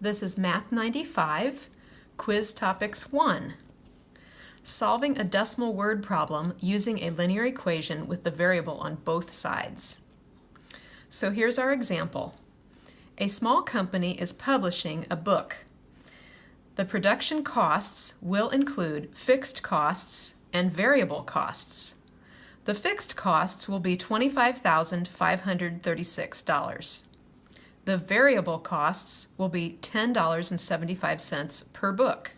This is Math 95, Quiz Topics 1. Solving a decimal word problem using a linear equation with the variable on both sides. So here's our example. A small company is publishing a book. The production costs will include fixed costs and variable costs. The fixed costs will be $25,536. The variable costs will be $10.75 per book.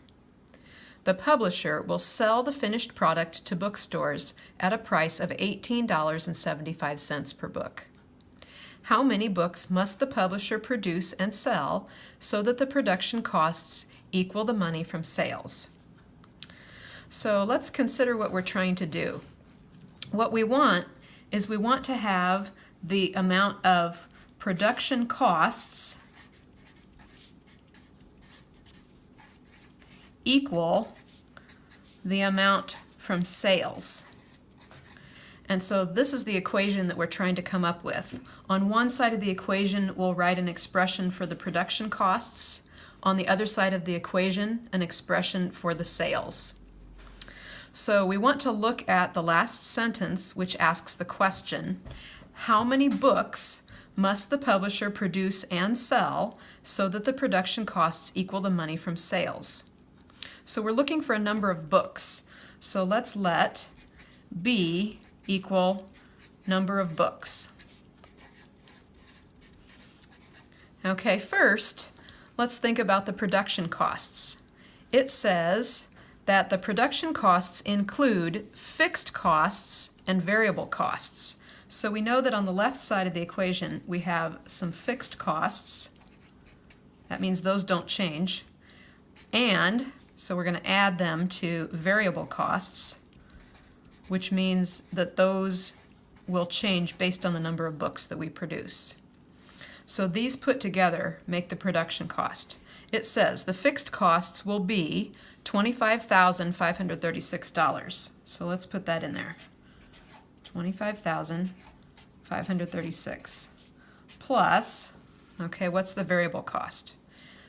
The publisher will sell the finished product to bookstores at a price of $18.75 per book. How many books must the publisher produce and sell so that the production costs equal the money from sales? So let's consider what we're trying to do. What we want is we want to have the amount of production costs equal the amount from sales. And so this is the equation that we're trying to come up with. On one side of the equation, we'll write an expression for the production costs. On the other side of the equation, an expression for the sales. So we want to look at the last sentence, which asks the question, how many books must the publisher produce and sell so that the production costs equal the money from sales? So we're looking for a number of books. So let's let B equal number of books. Okay, first, let's think about the production costs. It says that the production costs include fixed costs and variable costs. So we know that on the left side of the equation we have some fixed costs. That means those don't change. And so we're going to add them to variable costs, which means that those will change based on the number of books that we produce. So these put together make the production cost. It says the fixed costs will be $25,536. So let's put that in there. $25,536 plus, okay, what's the variable cost?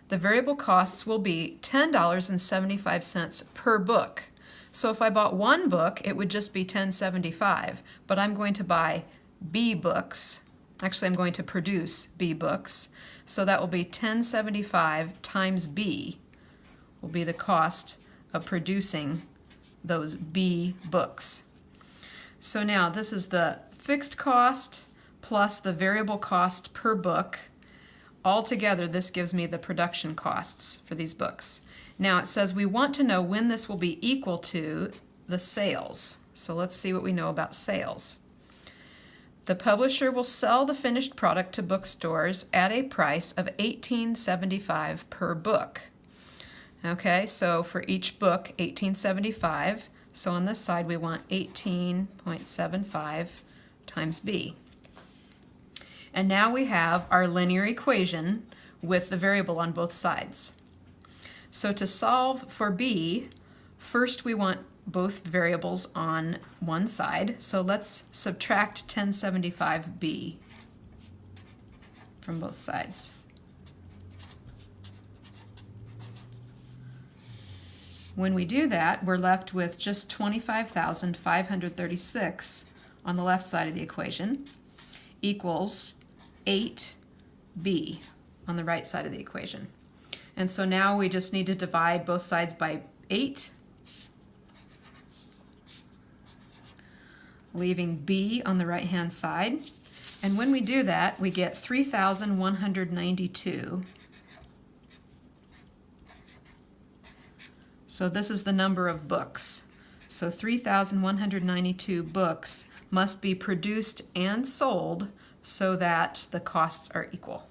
The variable costs will be $10.75 per book. So if I bought one book, it would just be $10.75, but I'm going to buy B books. Actually, I'm going to produce B books. So that will be $10.75 times B will be the cost of producing those B books. So now this is the fixed cost plus the variable cost per book. Altogether, this gives me the production costs for these books. Now it says we want to know when this will be equal to the sales. So let's see what we know about sales. The publisher will sell the finished product to bookstores at a price of $18.75 per book. Okay, so for each book, $18.75. So on this side, we want 18.75 times B. And now we have our linear equation with the variable on both sides. So to solve for B, first we want both variables on one side. So let's subtract 1075B from both sides. When we do that, we're left with just 25,536 on the left side of the equation equals 8B on the right side of the equation. And so now we just need to divide both sides by 8, leaving B on the right-hand side. And when we do that, we get 3,192. So this is the number of books. So 3,192 books must be produced and sold so that the costs are equal.